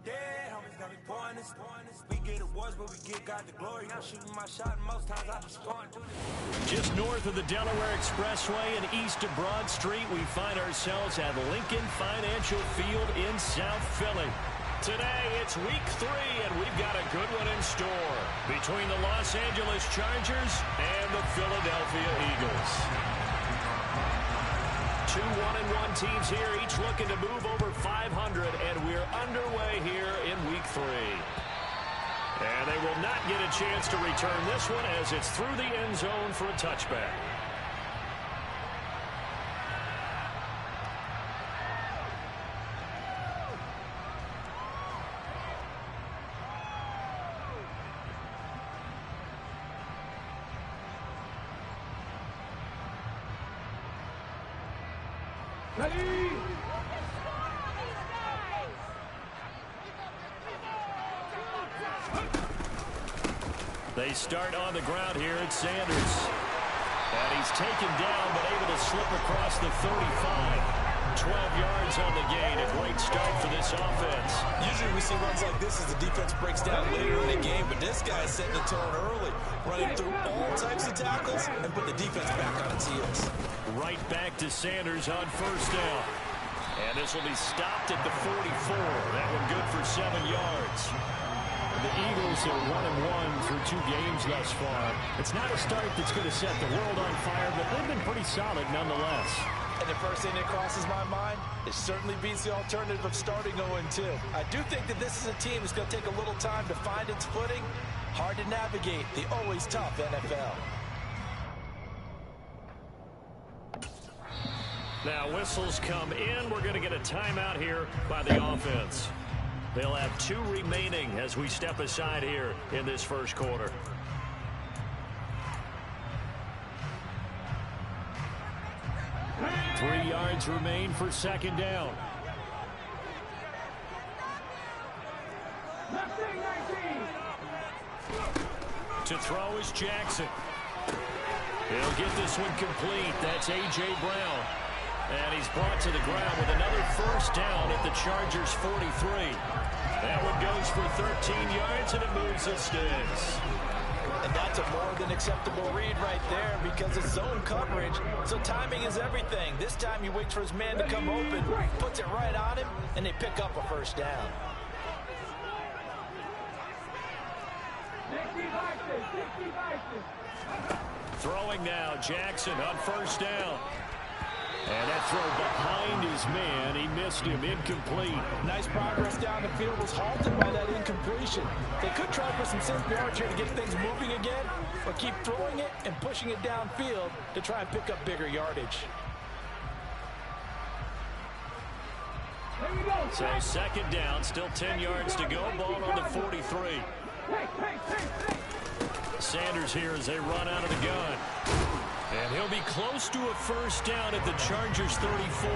Yeah, homies got me pouring this. We get awards, but we got the glory. I'm shooting my shot, and most times I be scoring. Just north of the Delaware Expressway and east of Broad Street, we find ourselves at Lincoln Financial Field in South Philly. Today, it's week 3, and we've got a good one in store between the Los Angeles Chargers and the Philadelphia Eagles. Two 1-1 teams here, each looking to move over 500, and we're underway here in week 3. And they will not get a chance to return this one as it's through the end zone for a touchback. They start on the ground here at Sanders. And he's taken down, but able to slip across the 35. 12 yards on the gain. A great start for this offense. Usually we see runs like this as the defense breaks down later in the game, but this guy is setting the tone early, running through all types of tackles and put the defense back on its heels. Right back to Sanders on first down. And this will be stopped at the 44. That one good for 7 yards. The Eagles are 1-1 through 2 games thus far. It's not a start that's going to set the world on fire, but they've been pretty solid nonetheless. And the first thing that crosses my mind, it certainly beats the alternative of starting 0-2. I do think that this is a team that's going to take a little time to find its footing. Hard to navigate the always tough NFL. Now whistles come in. We're going to get a timeout here by the offense. They'll have 2 remaining as we step aside here in this first quarter. Three yards remain for second down. To throw is Jackson. He'll get this one complete. That's A.J. Brown. And he's brought to the ground with another first down at the Chargers' 43. That one goes for 13 yards, and it moves the sticks. And that's a more than acceptable read right there because it's zone coverage, so timing is everything. This time he waits for his man to come open, puts it right on him, and they pick up a first down. Throwing now, Jackson on first down. And that throw behind his man. He missed him. Incomplete. Nice progress down the field was halted by that incompletion. They could try for some safe yards here to get things moving again, or keep throwing it and pushing it downfield to try and pick up bigger yardage. So second down, still 10 yards to go. Ball on the 43. Sanders here as they run out of the gun. And he'll be close to a first down at the Chargers' 34.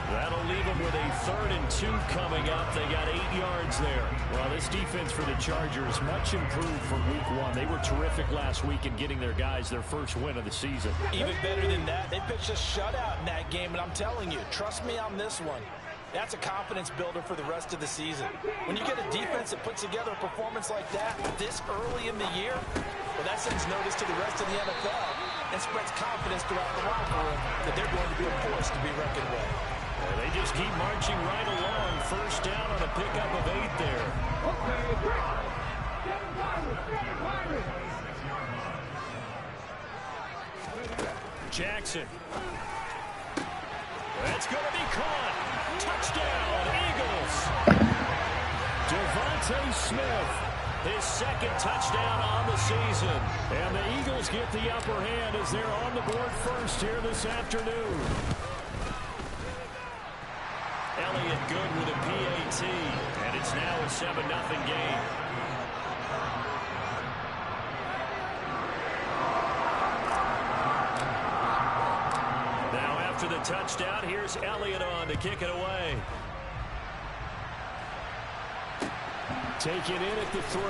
That'll leave them with a 3rd and 2 coming up. They got 8 yards there. Well, this defense for the Chargers much improved from week 1. They were terrific last week in getting their guys their first win of the season. Even better than that, they pitched a shutout in that game, and I'm telling you, trust me on this one. That's a confidence builder for the rest of the season. When you get a defense that puts together a performance like that this early in the year, well, that sends notice to the rest of the NFL and spreads confidence throughout the locker room that they're going to be a force to be reckoned with. And they just keep marching right along. First down on a pickup of 8 there. Jackson. That's going to be caught. Touchdown, Eagles. Devontae Smith, his 2nd touchdown on the season. And the Eagles get the upper hand as they're on the board first here this afternoon. Elliott good with a PAT, and it's now a 7-0 game. Now after the touchdown, here's Elliott on to kick it away. Taken in at the 3.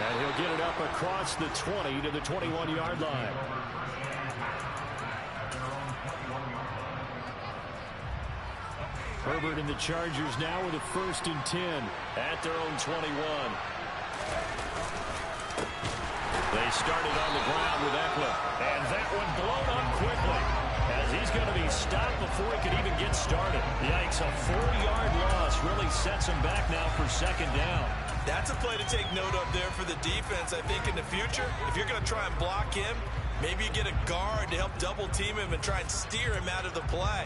And he'll get it up across the 20 to the 21-yard line. Herbert and the Chargers now with a 1st and 10 at their own 21. They started on the ground with Eckler, and that one blown up quickly as he's going to be stopped before he could even get started. Yikes, a 4-yard loss really sets him back now for 2nd down. That's a play to take note of there for the defense. I think in the future, if you're going to try and block him, maybe you get a guard to help double team him and try and steer him out of the play.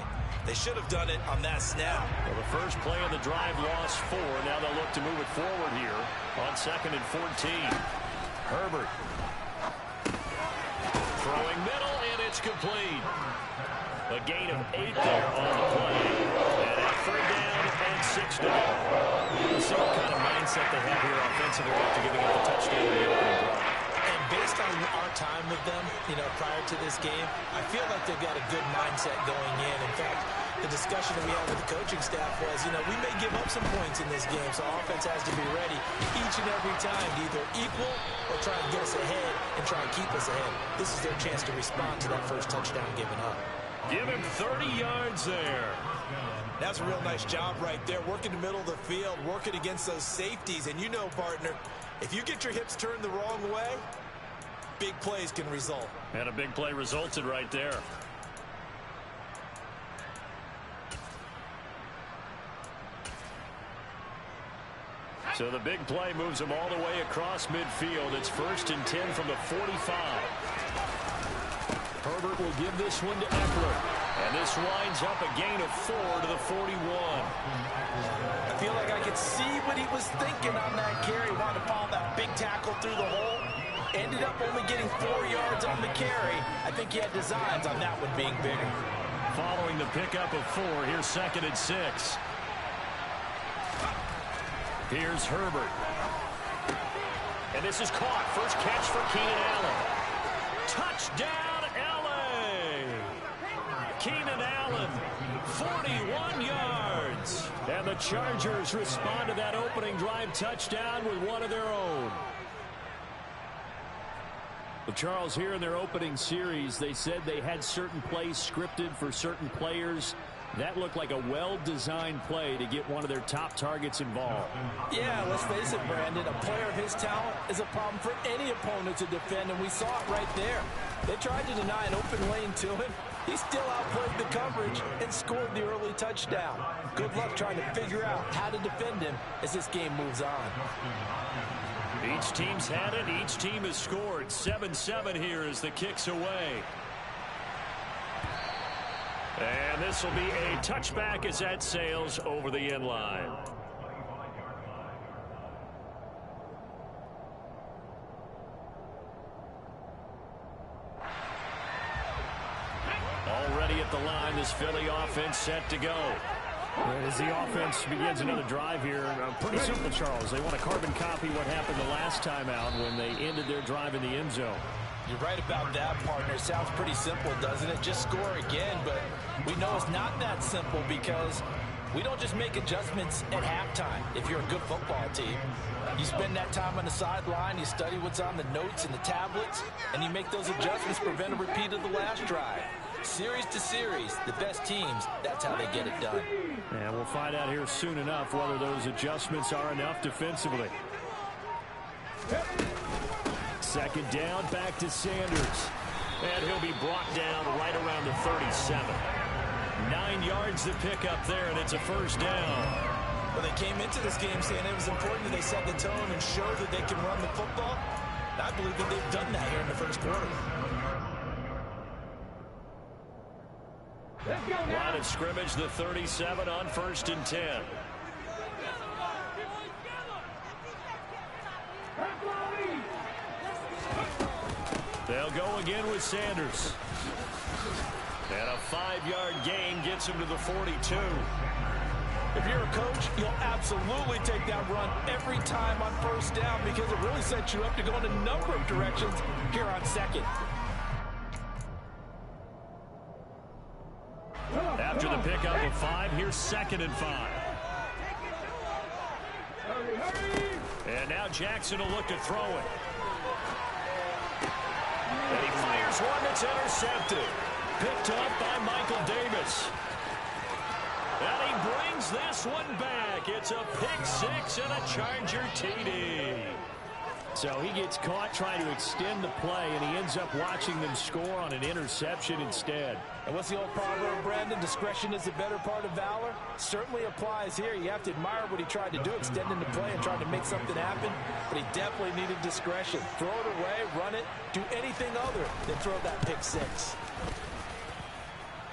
They should have done it on that snap. Well, the first play of the drive lost 4. Now they'll look to move it forward here on 2nd and 14. Herbert. Throwing middle, and it's complete. A gain of 8 there on the play. And a 3rd down and 6 to go. We'll see what kind of mindset they have here offensively after giving up the touchdown in the opening drive. And based on our time with them, prior to this game, I feel like they've got a good mindset going in. In fact, the discussion that we had with the coaching staff was, we may give up some points in this game, so offense has to be ready each and every time to either equal or try and get us ahead and try and keep us ahead. This is their chance to respond to that first touchdown given up. Give him 30 yards there. That's a real nice job right there, working the middle of the field, working against those safeties. And partner, if you get your hips turned the wrong way, big plays can result. And a big play resulted right there. So the big play moves him all the way across midfield. It's 1st and 10 from the 45. Herbert will give this one to Eckler. And this winds up a gain of 4 to the 41. I feel like I could see what he was thinking on that carry. Wanted to follow that big tackle through the hole. Ended up only getting 4 yards on the carry. I think he had designs on that one being bigger. Following the pickup of 4, here's 2nd and 6. Here's Herbert. And this is caught. First catch for Keenan Allen. Touchdown, L.A. Keenan Allen, 41 yards. And the Chargers respond to that opening drive touchdown with one of their own. Well, Charles, here in their opening series, they said they had certain plays scripted for certain players. That looked like a well-designed play to get one of their top targets involved. Yeah, let's face it, Brandon. A player of his talent is a problem for any opponent to defend, and we saw it right there. They tried to deny an open lane to him. He still outplayed the coverage and scored the early touchdown. Good luck trying to figure out how to defend him as this game moves on. Each team's had it. Each team has scored. 7-7 here as the kick's away. And this will be a touchback as that sails over the end line. Already at the line, this Philly offense set to go. As the offense begins another drive here, pretty simple, Charles. They want to carbon copy what happened the last time out when they ended their drive in the end zone. You're right about that, partner. Sounds pretty simple, doesn't it? Just score again, but we know it's not that simple because we don't just make adjustments at halftime. If you're a good football team, you spend that time on the sideline, you study what's on the notes and the tablets, and you make those adjustments, prevent a repeat of the last drive. Series to series, the best teams, that's how they get it done. And we'll find out here soon enough whether those adjustments are enough defensively. 2nd down, back to Sanders. And he'll be brought down right around the 37. 9 yards to pick up there, and it's a 1st down. Well, they came into this game saying it was important that they set the tone and show that they can run the football. I believe that they've done that here in the first quarter. Line of scrimmage, the 37 on 1st and 10. They'll go again with Sanders. And a 5-yard gain gets him to the 42. If you're a coach, you'll absolutely take that run every time on 1st down because it really sets you up to go in a number of directions here on 2nd. After the pickup of 5, here's 2nd and 5. And now Jackson will look to throw it. And he fires one that's intercepted. Picked up by Michael Davis. And he brings this one back. It's a pick six and a Charger TD. So he gets caught trying to extend the play, and he ends up watching them score on an interception instead. And what's the old proverb, Brandon? Discretion is the better part of valor. Certainly applies here. You have to admire what he tried to do, extending the play and trying to make something happen. But he definitely needed discretion. Throw it away, run it, do anything other than throw that pick six.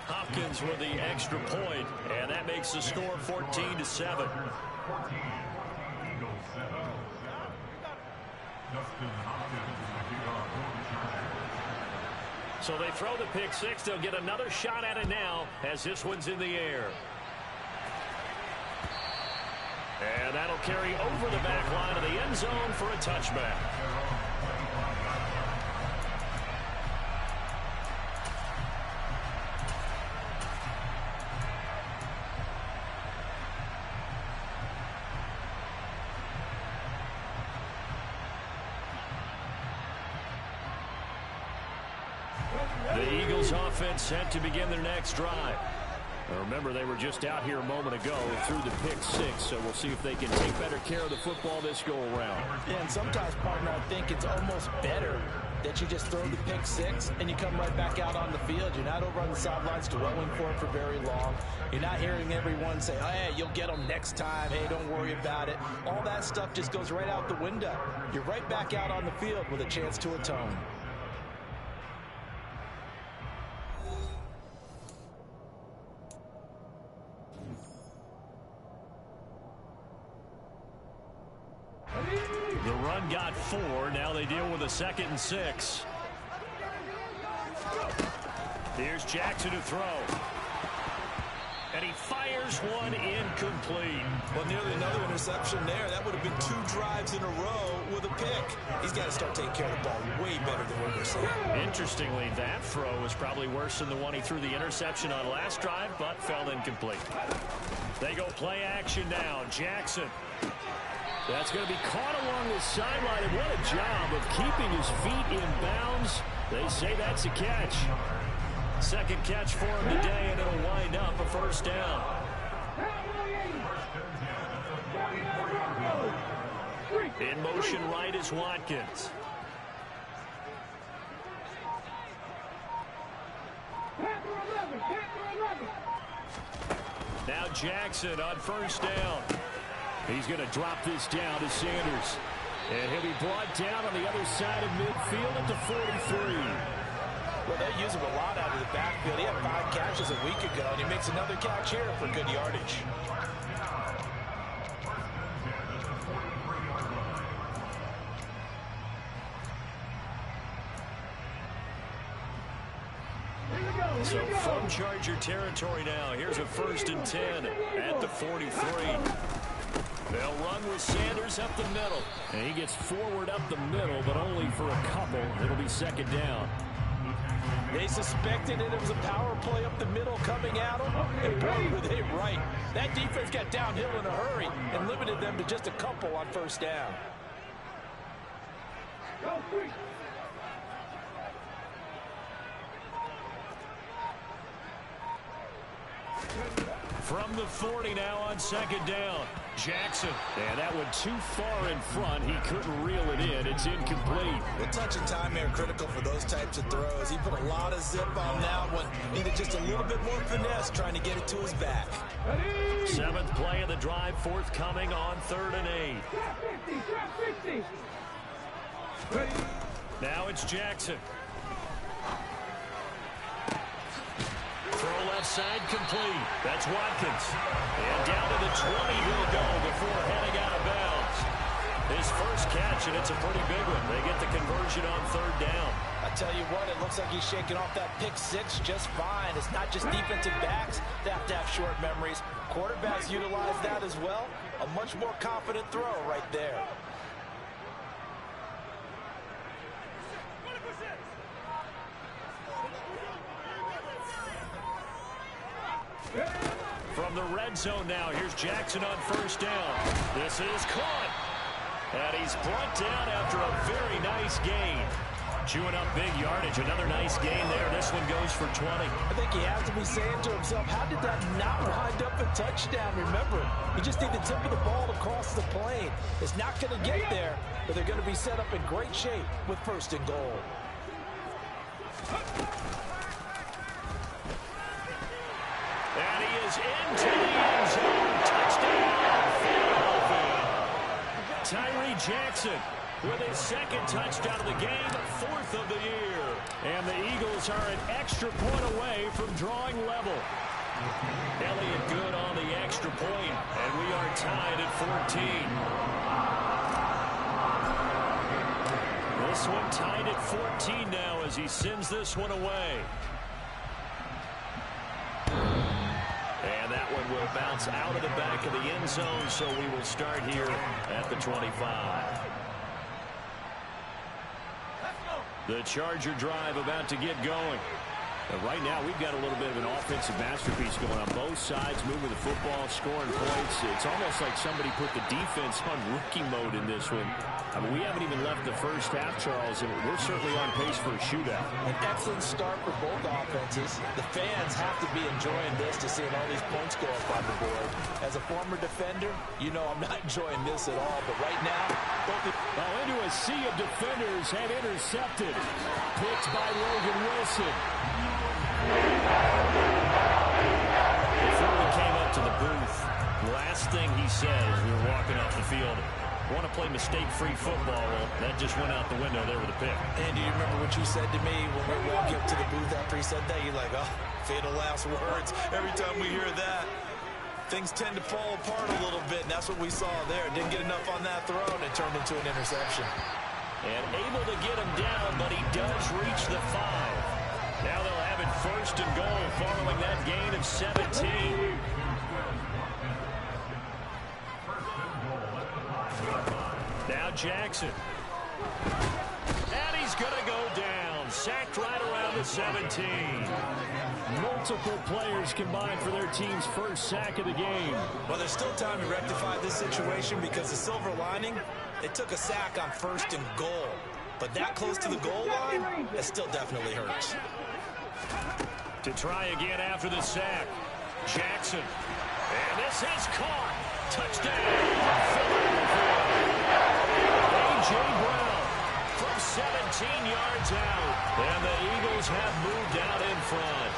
Hopkins with the extra point, and that makes the score 14-7. So they throw the pick six. They'll get another shot at it now as this one's in the air. And that'll carry over the back line of the end zone for a touchback. The Eagles offense set to begin their next drive. Now remember, they were just out here a moment ago through the pick six, so we'll see if they can take better care of the football this go-around. Yeah, and sometimes, partner, I think it's almost better that you just throw the pick six and you come right back out on the field. You're not over on the sidelines dwelling for it for very long. You're not hearing everyone say, oh, hey, you'll get them next time. Hey, don't worry about it. All that stuff just goes right out the window. You're right back out on the field with a chance to atone. The run got 4. Now they deal with a 2nd and 6. Here's Jackson to throw. And he fires one incomplete. Well, nearly another interception there. That would have been 2 drives in a row with a pick. He's got to start taking care of the ball way better than what we're seeing. Interestingly, that throw was probably worse than the one he threw the interception on last drive, but fell incomplete. They go play action now. Jackson. That's going to be caught along the sideline, and what a job of keeping his feet in bounds. They say that's a catch. 2nd catch for him today, and it'll wind up a first down. In motion right is Watkins. Now Jackson on first down. He's going to drop this down to Sanders. And he'll be brought down on the other side of midfield at the 43. Well, they use him a lot out of the backfield. He had 5 catches a week ago, and he makes another catch here for good yardage. So from Charger territory now, here's a 1st and 10 at the 43. They'll run with Sanders up the middle. And he gets forward up the middle, but only for a couple. It'll be 2nd down. They suspected it was a power play up the middle coming at them, and boy, were they right. That defense got downhill in a hurry and limited them to just a couple on first down. From the 40 now on 2nd down. Jackson. And that one too far in front. He couldn't reel it in. It's incomplete. The touch and time are critical for those types of throws. He put a lot of zip on that one. Needed just a little bit more finesse trying to get it to his back. 7th play of the drive forthcoming on 3rd and 8. Now it's Jackson. Throw left side complete. That's Watkins. And down to the 20 he'll go before heading out of bounds. His first catch, and it's a pretty big one. They get the conversion on 3rd down. I tell you what, it looks like he's shaking off that pick six just fine. It's not just defensive backs that have to have short memories. Quarterbacks utilize that as well. A much more confident throw right there. From the red zone now, here's Jackson on first down. This is caught. And he's brought down after a very nice gain. Chewing up big yardage. Another nice gain there. This one goes for 20. I think he has to be saying to himself, how did that not wind up a touchdown? Remember, you just need the tip of the ball to cross the plane. It's not going to get there, but they're going to be set up in great shape with 1st and goal. And he is into the end zone. Touchdown, Philadelphia. Tyree Jackson with his 2nd touchdown of the game, 4th of the year. And the Eagles are an extra point away from drawing level. Elliott good on the extra point, and we are tied at 14. This one tied at 14 now as he sends this one away. And that one will bounce out of the back of the end zone, so we will start here at the 25. The Charger drive about to get going. Right now, we've got a little bit of an offensive masterpiece going on both sides, moving the football, scoring points. It's almost like somebody put the defense on rookie mode in this one. I mean, we haven't even left the first half, Charles, and we're certainly on pace for a shootout. An excellent start for both offenses. The fans have to be enjoying this to seeing all these points go up on the board. As a former defender, you know I'm not enjoying this at all, but right now, into a sea of defenders and intercepted. Picked by Logan Wilson. Before we came up to the booth, last thing he says, we were walking off the field, want to play mistake-free football. Well, that just went out the window there with a pick. And do you remember what you said to me when we were walking up to the booth after he said that? You're like, oh, fatal last words. Every time we hear that, things tend to fall apart a little bit, and that's what we saw there. Didn't get enough on that throw, and it turned into an interception. And able to get him down, but he does reach the 5. Now they'll have it 1st and goal following that gain of 17. Now Jackson. And he's going to go down. Sacked right around the 17. Multiple players combined for their team's 1st sack of the game. Well, there's still time to rectify this situation because the silver lining, it took a sack on 1st and goal. But that close to the goal line, it still definitely hurts. To try again after the sack. Jackson. And this is caught. Touchdown. A.J. Brown from 17 yards out. And the Eagles have moved out in front.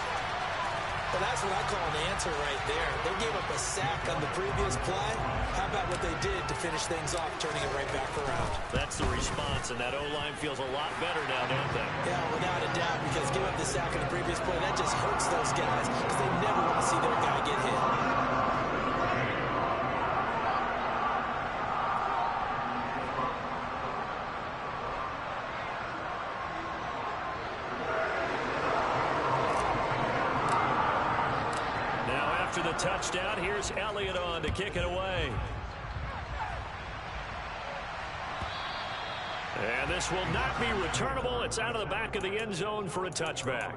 Well, that's what I call an answer right there. They gave up a sack on the previous play. How about what they did to finish things off, turning it right back around? That's the response, and that O-line feels a lot better now, don't they? Yeah, without a doubt, because giving up the sack on the previous play, that just hurts those guys because they never want to see their guy get hit. The touchdown. Here's Elliott on to kick it away. And this will not be returnable. It's out of the back of the end zone for a touchback.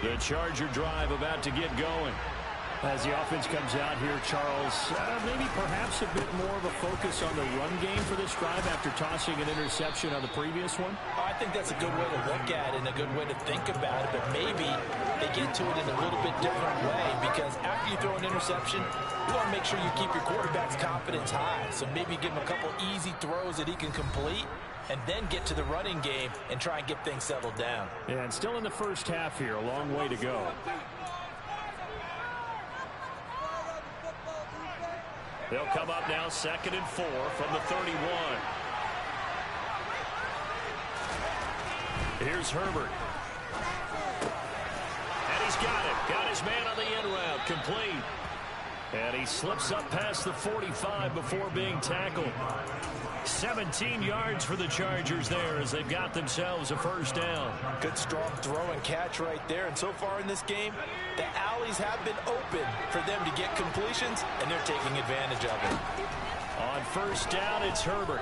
The Charger drive about to get going. As the offense comes out here, Charles, maybe perhaps a bit more of a focus on the run game for this drive after tossing an interception on the previous one? I think that's a good way to look at it and a good way to think about it, but maybe they get to it in a little bit different way because after you throw an interception, you want to make sure you keep your quarterback's confidence high. So maybe give him a couple easy throws that he can complete and then get to the running game and try and get things settled down. Yeah, and still in the first half here, a long way to go. They'll come up now 2nd and 4 from the 31. Here's Herbert. And he's got it. Got his man on the in route. Complete. And he slips up past the 45 before being tackled. 17 yards for the Chargers there as they've got themselves a first down. Good strong throw and catch right there. And so far in this game, the alleys have been open for them to get completions, and they're taking advantage of it. On first down, it's Herbert.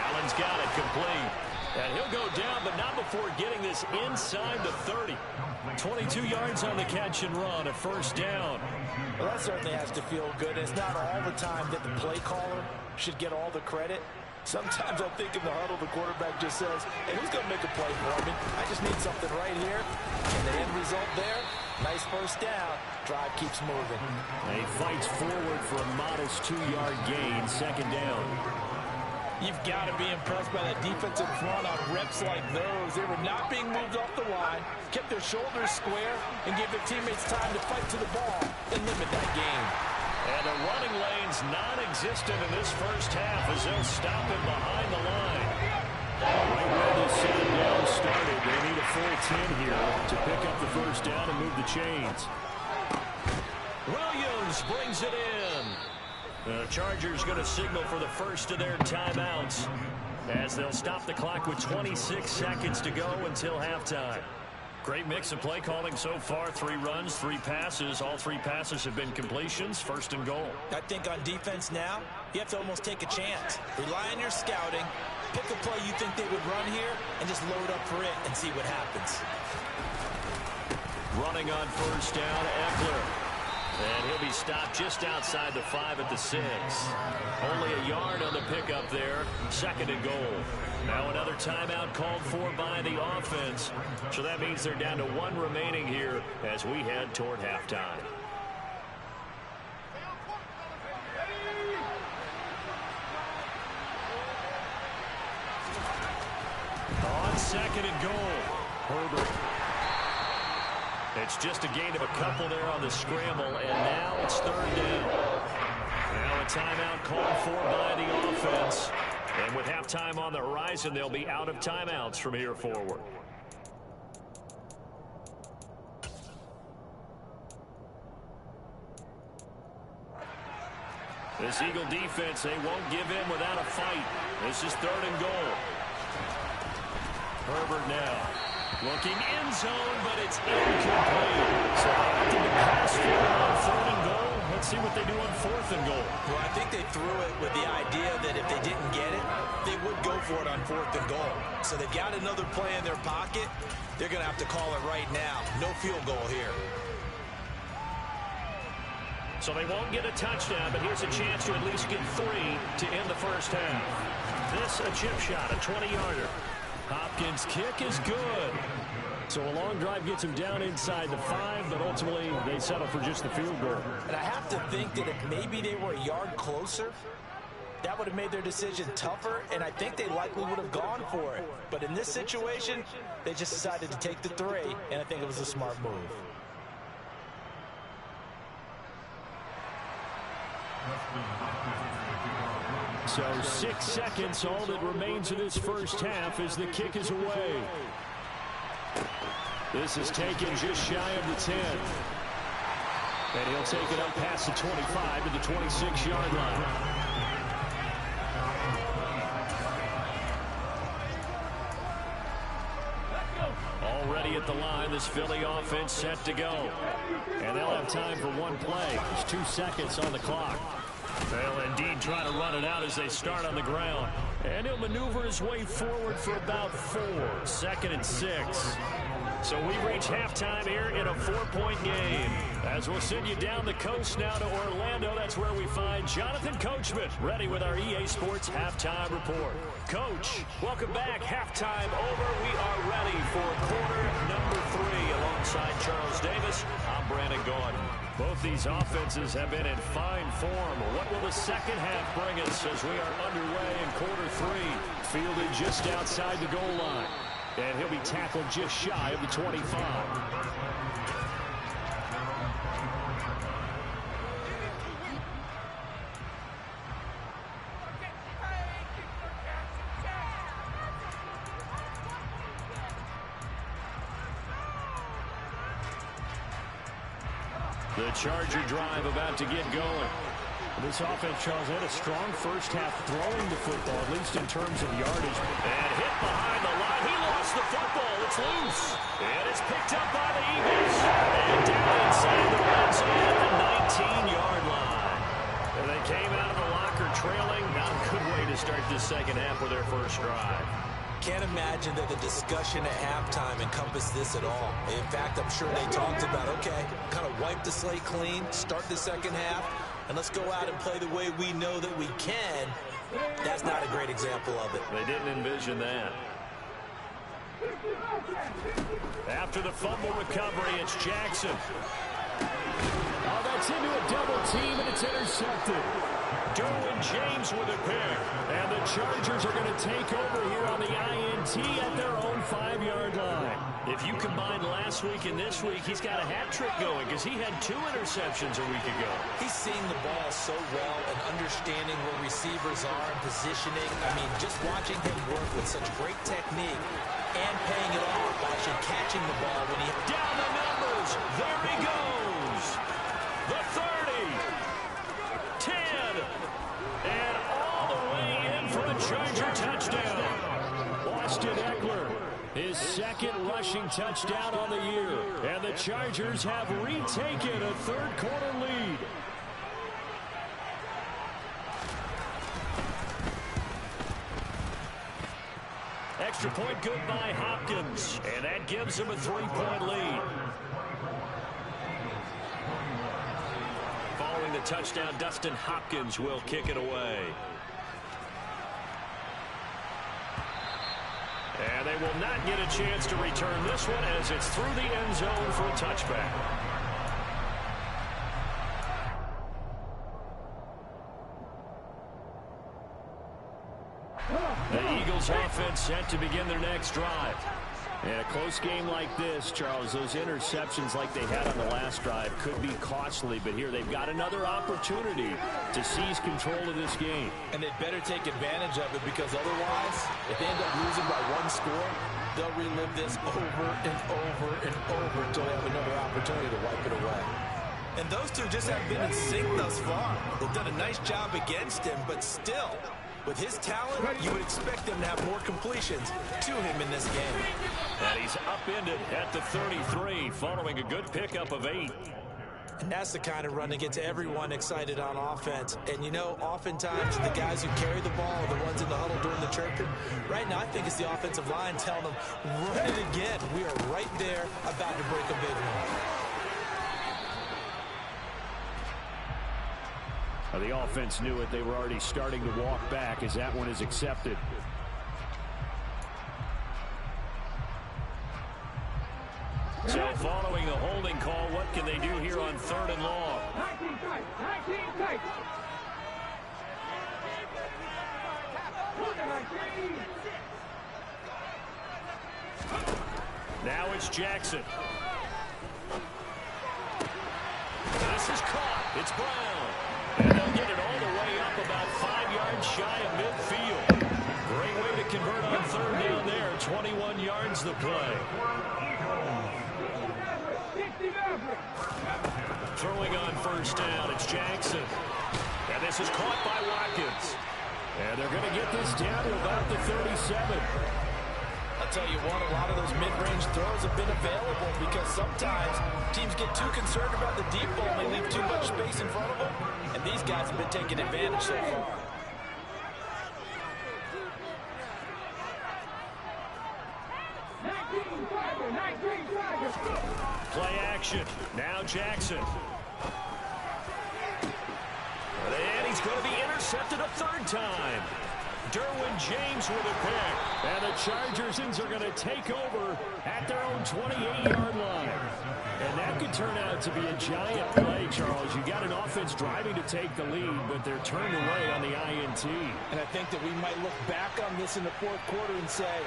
Allen's got it complete. And he'll go down, but not before getting this inside the 30. 22 yards on the catch and run, a first down. Well, that certainly has to feel good. It's not all the time that the play caller should get all the credit. Sometimes I think in the huddle, the quarterback just says, hey, who's going to make a play for me? I just need something right here. And the end result there, nice first down. Drive keeps moving. He fights forward for a modest 2-yard gain, second down. You've got to be impressed by that defensive front on reps like those. They were not being moved off the line, kept their shoulders square, and gave their teammates time to fight to the ball and limit that game. And the running lane's non-existent in this first half as they'll stop him behind the line. Right where this second down started, they need a full 10 here to pick up the first down and move the chains. Williams brings it in. The Chargers going to signal for the first of their timeouts as they'll stop the clock with 26 seconds to go until halftime. Great mix of play calling so far. 3 runs, 3 passes. All 3 passes have been completions. First and goal. I think on defense now, you have to almost take a chance. Rely on your scouting. Pick a play you think they would run here and just load up for it and see what happens. Running on first down, Eckler. And he'll be stopped just outside the 5 at the 6. Only a yard on the pickup there. Second and goal. Now another timeout called for by the offense. So that means they're down to 1 remaining here as we head toward halftime. On second and goal, Herbert. It's just a gain of a couple there on the scramble, and now it's third down. Now a timeout called for by the offense. And with halftime on the horizon, they'll be out of timeouts from here forward. This Eagle defense, they won't give in without a fight. This is third and goal. Herbert now. Looking end zone, but it's incomplete. So they opted to pass for it on third and goal. Let's see what they do on fourth and goal. Well, I think they threw it with the idea that if they didn't get it, they would go for it on fourth and goal. So they've got another play in their pocket. They're going to have to call it right now. No field goal here. So they won't get a touchdown, but here's a chance to at least get 3 to end the first half. This a chip shot, a 20-yarder. Hopkins' kick is good. So a long drive gets him down inside the 5, but ultimately they settle for just the field goal. And I have to think that if maybe they were a yard closer, that would have made their decision tougher, and I think they likely would have gone for it. But in this situation, they just decided to take the 3, and I think it was a smart move. So 6 seconds, all that remains of this first half as the kick is away. This is taken just shy of the 10. And he'll take it up past the 25 to the 26-yard line. Already at the line, this Philly offense set to go. And they'll have time for one play. There's 2 seconds on the clock. They'll indeed try to run it out as they start on the ground. And he'll maneuver his way forward for about 4. Second and 6. So we reach halftime here in a 4-point game. As we'll send you down the coast now to Orlando, that's where we find Jonathan Coachman, ready with our EA Sports Halftime Report. Coach, welcome back. Halftime over. We are ready for quarter number 3. Alongside Charles Davis, I'm Brandon Gordon. Both these offenses have been in fine form. What will the second half bring us as we are underway in quarter 3? Fielded just outside the goal line. And he'll be tackled just shy of the 25. The Charger drive about to get going. This offense, Charles, had a strong first half throwing the football, at least in terms of yardage. And hit behind the line. He lost the football. It's loose. And it's picked up by the Eagles. And down inside the red zone at the 19-yard line. And they came out of the locker trailing. Not a good way to start this second half with their first drive. Can't imagine that the discussion at halftime encompassed this at all. In fact, I'm sure they talked about, okay, kind of wipe the slate clean, start the second half, and let's go out and play the way we know that we can. That's not a great example of it. They didn't envision that. After the fumble recovery, it's Jackson. Oh, that's into a double team, and it's intercepted. Derwin James with a pick. And the Chargers are going to take over here on the INT at their own 5-yard line. If you combine last week and this week, he's got a hat trick going because he had 2 interceptions a week ago. He's seeing the ball so well and understanding where receivers are and positioning. I mean, just watching him work with such great technique and paying it off by actually catching the ball when he... Down the numbers. There he goes. The 30. 10. And all the way in for a Charger touchdown. Austin Eckler, his second rushing touchdown on the year. And the Chargers have retaken a third-quarter lead. Extra point good by Hopkins. And that gives him a 3-point lead. Following the touchdown, Dustin Hopkins will kick it away. And they will not get a chance to return this one as it's through the end zone for a touchback. The Eagles offense set to begin their next drive. In a close game like this, Charles, those interceptions like they had on the last drive could be costly, but here they've got another opportunity to seize control of this game. And they'd better take advantage of it because otherwise, if they end up losing by 1 score, they'll relive this over and over and over until they have another opportunity to wipe it away. And those two just haven't been in sync thus far. They've done a nice job against him, but still, with his talent, you would expect them to have more completions to him in this game. And he's upended at the 33 following a good pickup of 8. And that's the kind of run that gets everyone excited on offense. And, you know, oftentimes the guys who carry the ball are the ones in the huddle doing the chirping. Right now, I think it's the offensive line telling them, run it again. We are right there about to break a big one. The offense knew it. They were already starting to walk back as that one is accepted. So following the holding call, what can they do here on 3rd and long? Now it's Jackson. This is caught. It's Brown. And they'll get it all the way up about 5 yards shy of midfield. Great way to convert on 3rd down there. 21 yards the play. Throwing on 1st down, it's Jackson. And this is caught by Watkins. And they're going to get this down to about the 37. I'll tell you what, a lot of those mid-range throws have been available because sometimes teams get too concerned about the deep ball and they leave too much space in front of them. And these guys have been taking advantage so far. Play action. Now Jackson. And he's going to be intercepted a 3rd time. Derwin James with a pick. And the Chargers are going to take over at their own 28-yard line. And that could turn out to be a giant play, Charles. You got an offense driving to take the lead, but they're turned away on the INT. And I think that we might look back on this in the 4th quarter and say,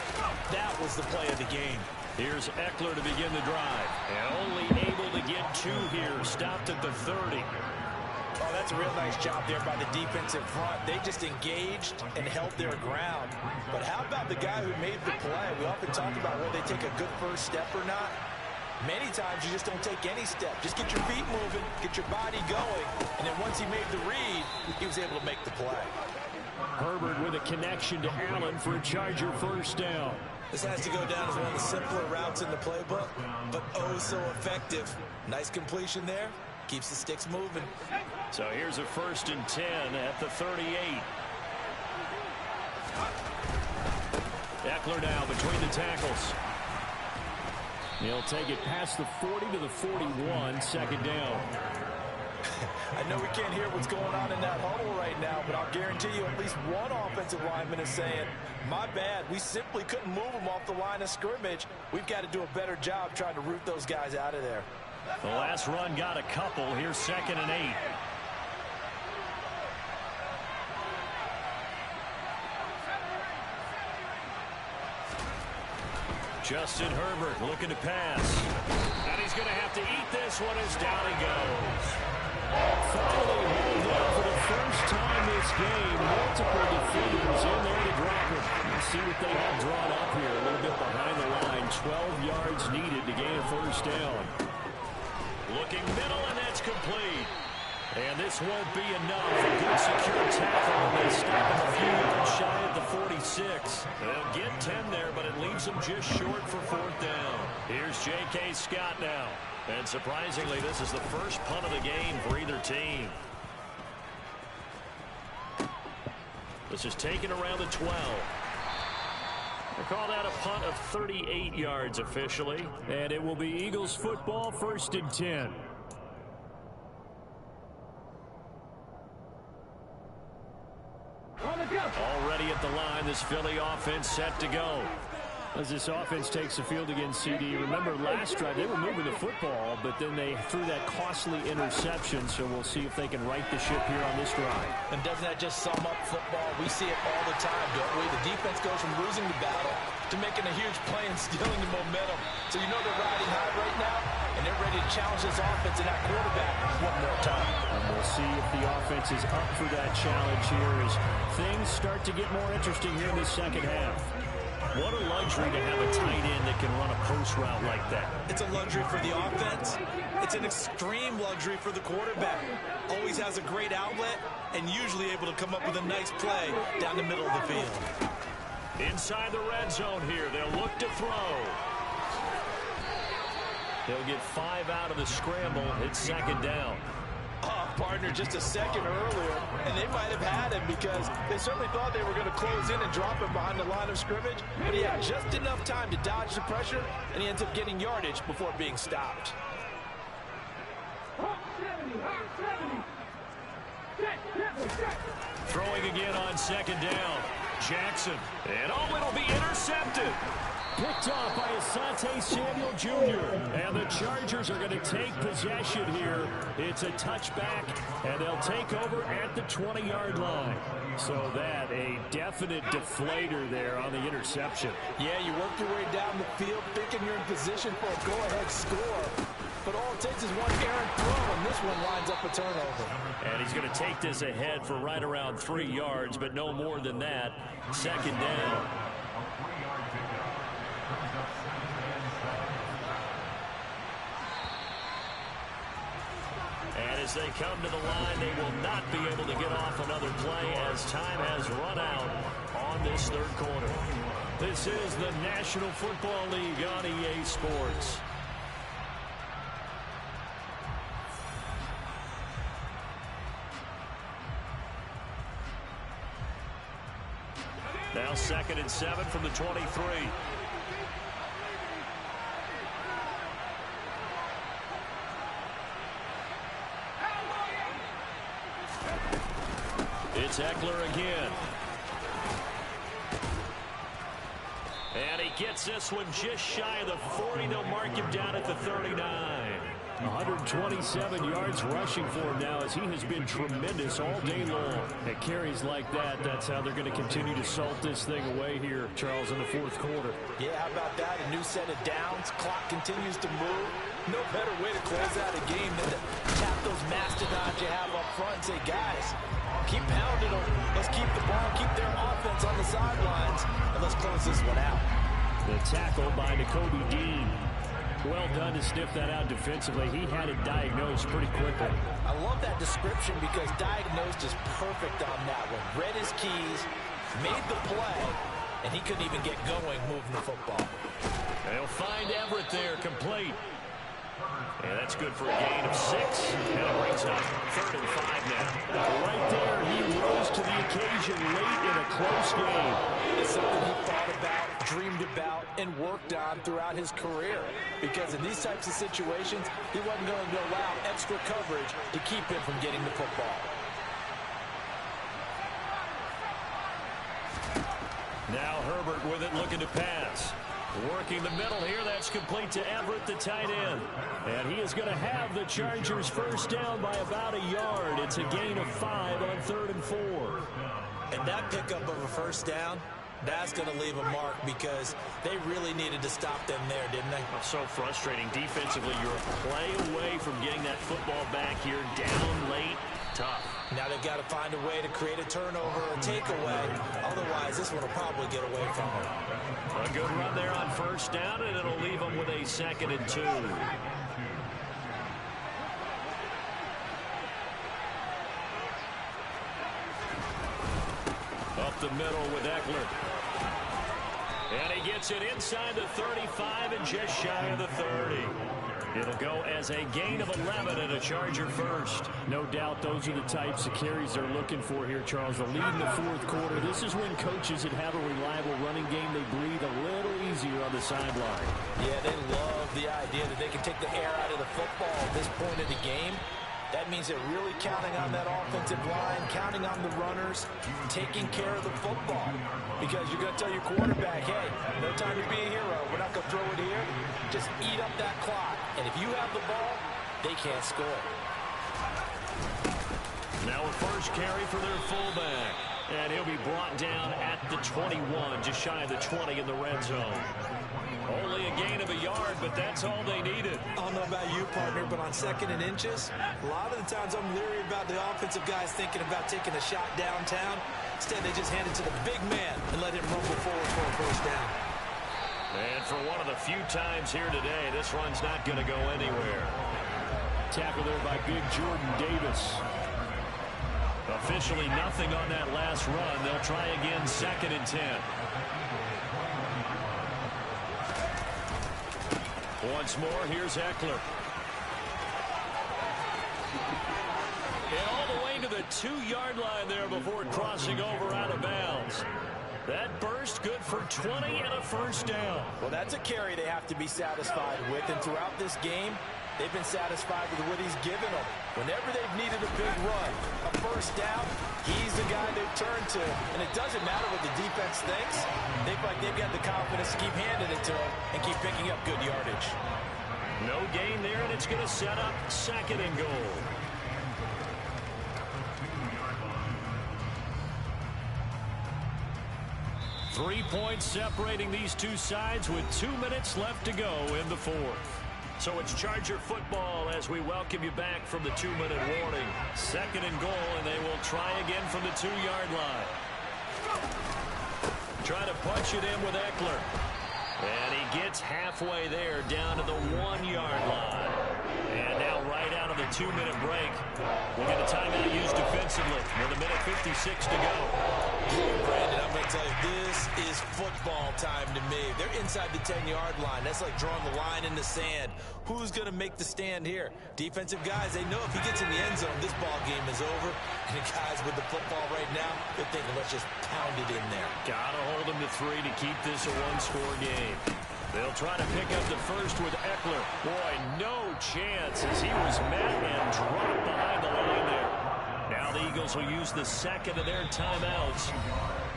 that was the play of the game. Here's Eckler to begin the drive. And only able to get 2 here. Stopped at the 30. Oh, that's a real nice job there by the defensive front. They just engaged and held their ground. But how about the guy who made the play? We often talk about whether they take a good first step or not. Many times you just don't take any step. Just get your feet moving, get your body going, and then once he made the read, he was able to make the play. Herbert with a connection to Allen for a Charger 1st down. This has to go down as one of the simpler routes in the playbook, but oh so effective. Nice completion there. Keeps the sticks moving. So here's a 1st and 10 at the 38. Eckler now between the tackles. He'll take it past the 40 to the 41, second down. I know we can't hear what's going on in that huddle right now, but I'll guarantee you at least one offensive lineman is saying, my bad, we simply couldn't move them off the line of scrimmage. We've got to do a better job trying to root those guys out of there. The last run got a couple. Here's 2nd and 8. Justin Herbert looking to pass. And he's going to have to eat this one as down he goes. Finally hold up for the first time this game. Multiple defenders in there to drop him. Let's see what they have drawn up here. A little bit behind the line. 12 yards needed to gain a first down. Looking middle, and that's complete. And this won't be enough. A good secure tackle, and they stop him a few yards shy at the 46. They'll get 10 there, but it leaves them just short for 4th down. Here's J.K. Scott now. And surprisingly, this is the first punt of the game for either team. This is taken around the 12. They call that a punt of 38 yards officially. And it will be Eagles football, 1st and 10. Already at the line, this Philly offense set to go. As this offense takes the field against CD, remember last drive they were moving the football, but then they threw that costly interception, so we'll see if they can right the ship here on this drive. And doesn't that just sum up football? We see it all the time, don't we? The defense goes from losing the battle to making a huge play and stealing the momentum. So you know they're riding high right now, and they're ready to challenge this offense and that quarterback one more time. And we'll see if the offense is up for that challenge here as things start to get more interesting here in the second half. What a luxury to have a tight end that can run a post route like that. It's a luxury for the offense. It's an extreme luxury for the quarterback. Always has a great outlet and usually able to come up with a nice play down the middle of the field. Inside the red zone here, they'll look to throw. They'll get 5 out of the scramble. It's 2nd down. Partner just a second earlier, and they might have had him because they certainly thought they were going to close in and drop him behind the line of scrimmage, but he had just enough time to dodge the pressure, and he ends up getting yardage before being stopped. Throwing again on 2nd down. Jackson, and it'll be intercepted. Picked off by Asante Samuel Jr. And the Chargers are going to take possession here. It's a touchback, and they'll take over at the 20-yard line. So that a definite deflator there on the interception. Yeah, you work your way down the field thinking you're in position for a go-ahead score. But all it takes is one errant throw, and this one lines up a turnover. And he's going to take this ahead for right around 3 yards, but no more than that. 2nd down. And as they come to the line, they will not be able to get off another play as time has run out on this 3rd quarter. This is the National Football League on EA Sports. Now 2nd and 7 from the 23. It's Eckler again. And he gets this one just shy of the 40. They'll mark him down at the 39. 127 yards rushing for him now as he has been tremendous all day long. At carries like that, that's how they're going to continue to salt this thing away here, Charles, in the 4th quarter. Yeah, how about that? A new set of downs. Clock continues to move. No better way to close out a game than to tap those mastodons you have up front and say, guys, keep pounding them. Let's keep the ball, keep their offense on the sidelines, and let's close this one out. The tackle by Nakobe Dean. Well done to sniff that out defensively. He had it diagnosed pretty quickly. I love that description because diagnosed is perfect on that one. Read his keys, made the play, and he couldn't even get going moving the football. They'll find Everett there, complete. And that's good for a gain of 6. And it brings up 3rd and 5 now. Right there, he rose to the occasion late in a close game. It's something he thought about dreamed about and worked on throughout his career. Because in these types of situations, he wasn't going to allow extra coverage to keep him from getting the football. Now Herbert with it, looking to pass. Working the middle here, that's complete to Everett, the tight end. And he is going to have the Chargers first down by about a yard. It's a gain of 5 on 3rd and 4. And that pickup of a first down, that's going to leave a mark because they really needed to stop them there, didn't they? So frustrating. Defensively, you're a play away from getting that football back here. Down late, tough. Now they've got to find a way to create a turnover or takeaway. Otherwise, this one will probably get away from them. A good run there on first down, and it'll leave them with a 2nd and 2. Up the middle with Eckler. And he gets it inside the 35 and just shy of the 30. It'll go as a gain of 11 and a Charger first. No doubt those are the types of carries they're looking for here, Charles. The lead in the 4th quarter. This is when coaches that have a reliable running game, they breathe a little easier on the sideline. Yeah, they love the idea that they can take the air out of the football at this point of the game. That means they're really counting on that offensive line, counting on the runners, taking care of the football. Because you're going to tell your quarterback, hey, no time to be a hero. We're not going to throw it here. Just eat up that clock. And if you have the ball, they can't score. Now a first carry for their fullback. And he'll be brought down at the 21, just shy of the 20 in the red zone. Only a gain of a yard, but that's all they needed. I don't know about you, partner, but on 2nd and inches, a lot of the times I'm leery about the offensive guys thinking about taking a shot downtown. Instead, they just hand it to the big man and let him rumble forward for a first down. And for one of the few times here today, this run's not going to go anywhere. Tackle there by big Jordan Davis. Officially nothing on that last run. They'll try again, 2nd and 10. Once more, here's Eckler. And all the way to the 2-yard line there before crossing over out of bounds. That burst good for 20 and a first down. Well, that's a carry they have to be satisfied with. And throughout this game, they've been satisfied with what he's given them. Whenever they've needed a big run, a first down, he's the guy they've turned to. And it doesn't matter what the defense thinks. They feel like they've got the confidence to keep handing it to him and keep picking up good yardage. No gain there, and it's going to set up 2nd and goal. Three points separating these two sides with 2 minutes left to go in the 4th. So it's Charger football as we welcome you back from the 2-minute warning. 2nd and goal, and they will try again from the 2-yard line. Try to punch it in with Eckler. And he gets halfway there down to the 1-yard line. And now right out of the 2-minute break, we'll get a timeout used defensively with 1:56 to go. Brandon, I'm going to tell you, this is football time to me. They're inside the 10-yard line. That's like drawing the line in the sand. Who's going to make the stand here? Defensive guys, they know if he gets in the end zone, this ball game is over. And the guys with the football right now, they're thinking, let's just pound it in there. Gotta hold him to 3 to keep this a one-score game. They'll try to pick up the first with Eckler. Boy, no chance as he was met and dropped behind the line there. Now the Eagles will use the second of their timeouts.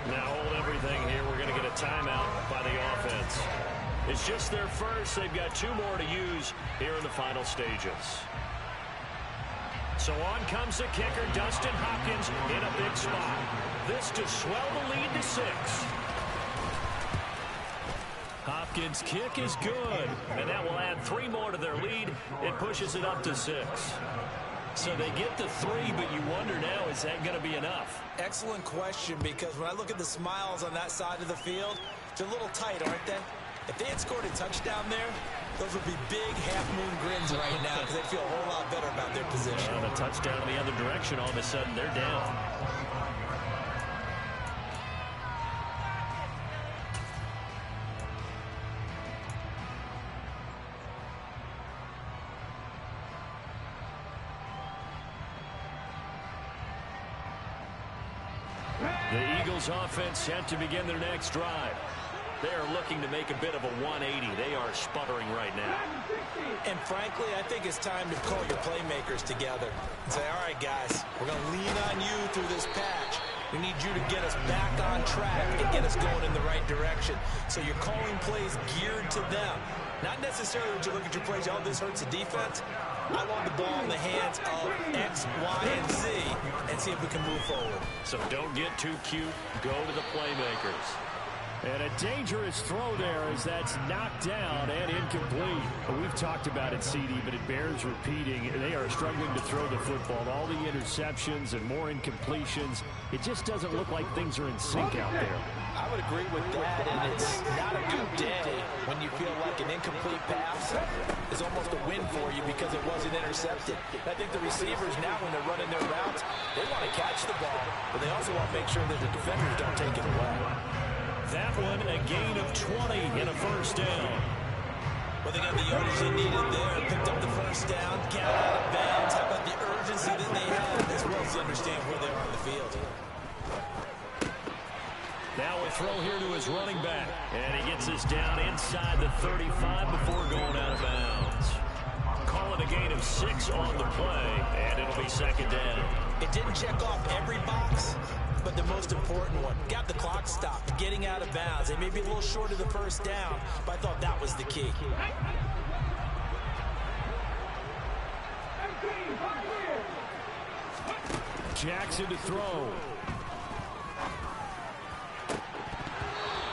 Now hold everything here. We're going to get a timeout by the offense. It's just their first. They've got 2 more to use here in the final stages. So on comes the kicker, Dustin Hopkins, in a big spot. This to swell the lead to 6. Hopkins' kick is good, and that will add 3 more to their lead. It pushes it up to 6. So they get the 3, but you wonder now, is that going to be enough? Excellent question, because when I look at the smiles on that side of the field, they're a little tight, aren't they? If they had scored a touchdown there, those would be big half-moon grins right now because they feel a whole lot better about their position. On a touchdown in the other direction, all of a sudden they're down. The Eagles offense set to begin their next drive. They are looking to make a bit of a 180. They are sputtering right now. And frankly, I think it's time to call your playmakers together and say, all right, guys, we're going to lean on you through this patch. We need you to get us back on track and get us going in the right direction. So you're calling plays geared to them. Not necessarily that you look at your plays, oh, this hurts the defense. I want the ball in the hands of X, Y, and Z and see if we can move forward. So don't get too cute. Go to the playmakers. And a dangerous throw there as that's knocked down and incomplete. We've talked about it, CD, but it bears repeating. They are struggling to throw the football. All the interceptions and more incompletions. It just doesn't look like things are in sync out there. I would agree with that, and it's not a good day when you feel like an incomplete pass is almost a win for you because it wasn't intercepted. I think the receivers now, when they're running their routes, they want to catch the ball, but they also want to make sure that the defenders don't take it away. That one, a gain of 20 and a first down. Well, they got the yardage they needed there. Picked up the first down, got out of bounds. How about the urgency that they have, as well as to understand where they are on the field? Now a throw here to his running back. And he gets this down inside the 35 before going out of bounds. Call it a gain of 6 on the play, and it'll be second down. It didn't check off every box, but the most important one. Got the clock stopped, getting out of bounds. They may be a little short of the first down, but I thought that was the key. Jackson to throw.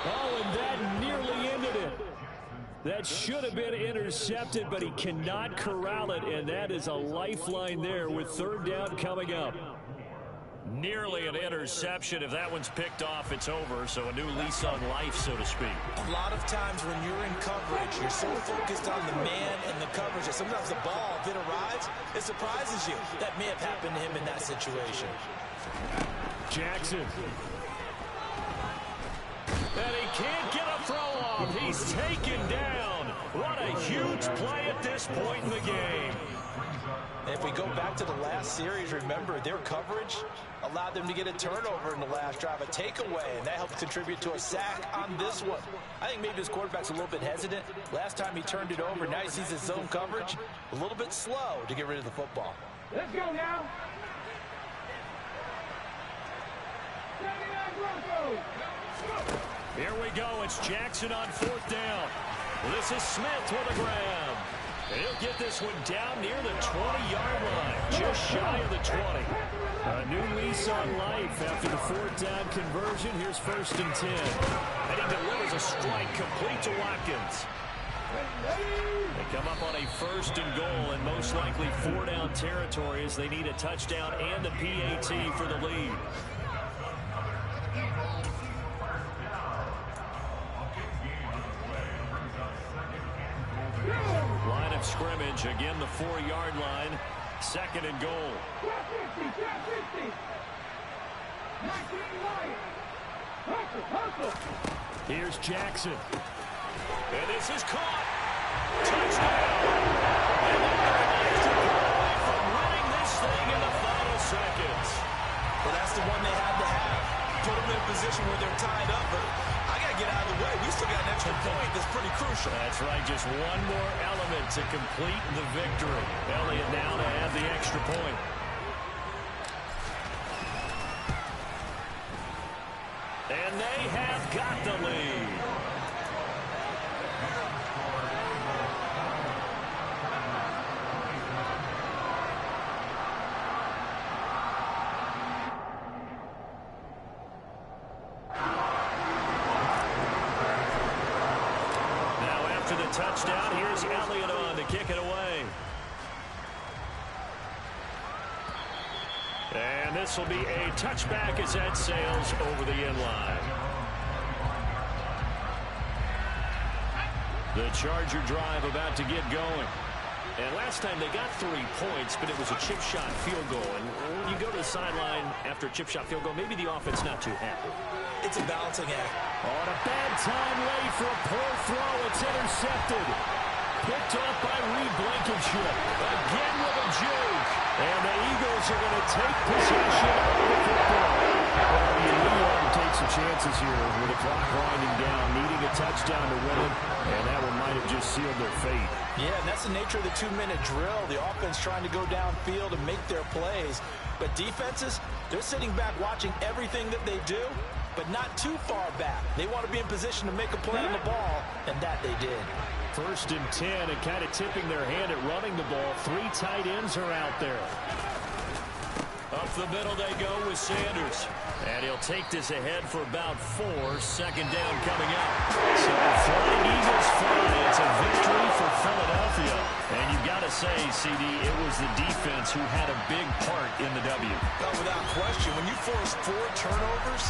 Oh, and that nearly ended it. That should have been intercepted, but he cannot corral it, and that is a lifeline there with third down coming up. Nearly an interception. If that one's picked off, it's over. So a new lease on life, so to speak. A lot of times when you're in coverage, you're so focused on the man and the coverage that sometimes the ball, if it arrives, it surprises you. That may have happened to him in that situation. Jackson. And he can't get a throw off. He's taken down. What a huge play at this point in the game. And if we go back to the last series, remember, their coverage allowed them to get a turnover in the last drive, a takeaway, and that helped contribute to a sack on this one. I think maybe his quarterback's a little bit hesitant. Last time he turned it over, now he sees his zone coverage a little bit slow to get rid of the football. Let's go now. Here we go. It's Jackson on fourth down. This is Smith with a grab. And he'll get this one down near the 20-yard line, just shy of the 20. A new lease on life after the fourth down conversion. Here's 1st and 10. And he delivers a strike complete to Watkins. They come up on a 1st and goal, and most likely 4-down territory as they need a touchdown and a PAT for the lead. Line of scrimmage, again the 4-yard line, 2nd and goal. Here's Jackson. And this is caught. Touchdown. And they're away from winning this thing in the final seconds. Well, that's the one they had to have. Put them in a position where they're tied up, but I got to get out of the way. We still got an extra point that's pretty crucial. That's right, just one more element to complete the victory. Elliott now to have the extra point. And they have got the lead. Touchdown. Here's Elliott on to kick it away. And this will be a touchback as that sails over the end line. The Charger drive about to get going. And last time they got 3 points, but it was a chip shot field goal. And when you go to the sideline after a chip shot field goal, maybe the offense not too happy. It's a balancing act. On a bad time late for a poor throw. It's intercepted. Picked off by Reed Blankenship. Again with a juke. And the Eagles are going to take possession of the football. Well, you knew you had to take take some chances here with the clock winding down, needing a touchdown to win it, and that one might have just sealed their fate. Yeah, and that's the nature of the 2-minute drill. The offense trying to go downfield and make their plays. But defenses, they're sitting back watching everything that they do, but not too far back. They want to be in position to make a play on the ball, and that they did. 1st and 10, and kind of tipping their hand at running the ball. 3 tight ends are out there. Up the middle they go with Sanders. And he'll take this ahead for about 4. 2nd down coming up. So flying Eagles fly. It's a victory for Philadelphia. And you've got to say, CD, it was the defense who had a big part in the W. Oh, without question. When you force 4 turnovers,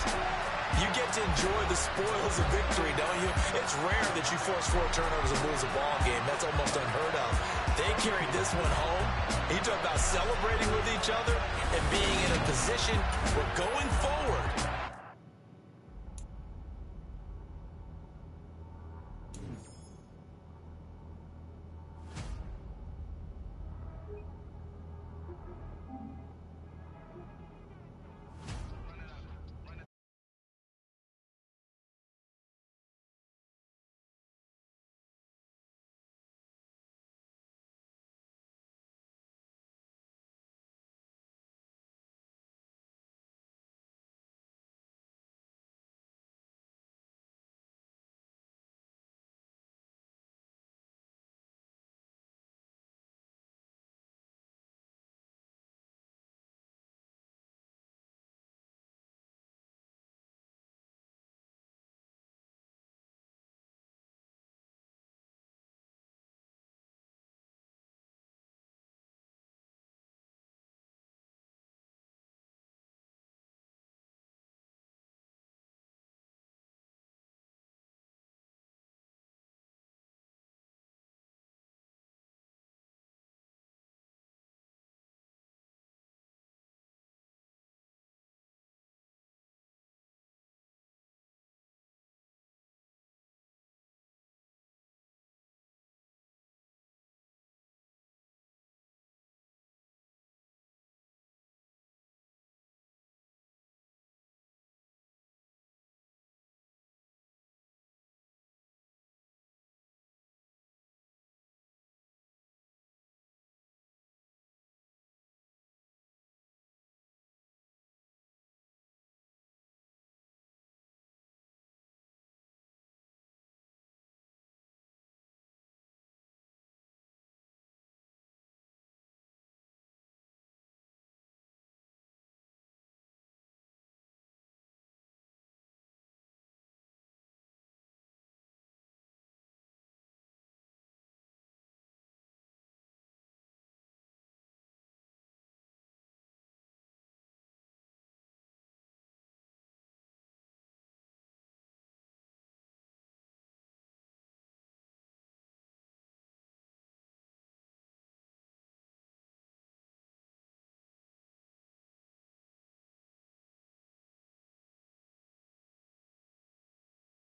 you get to enjoy the spoils of victory, don't you? It's rare that you force 4 turnovers and lose a ball game. That's almost unheard of. They carried this one home. He talked about celebrating with each other and being in a position where going forward,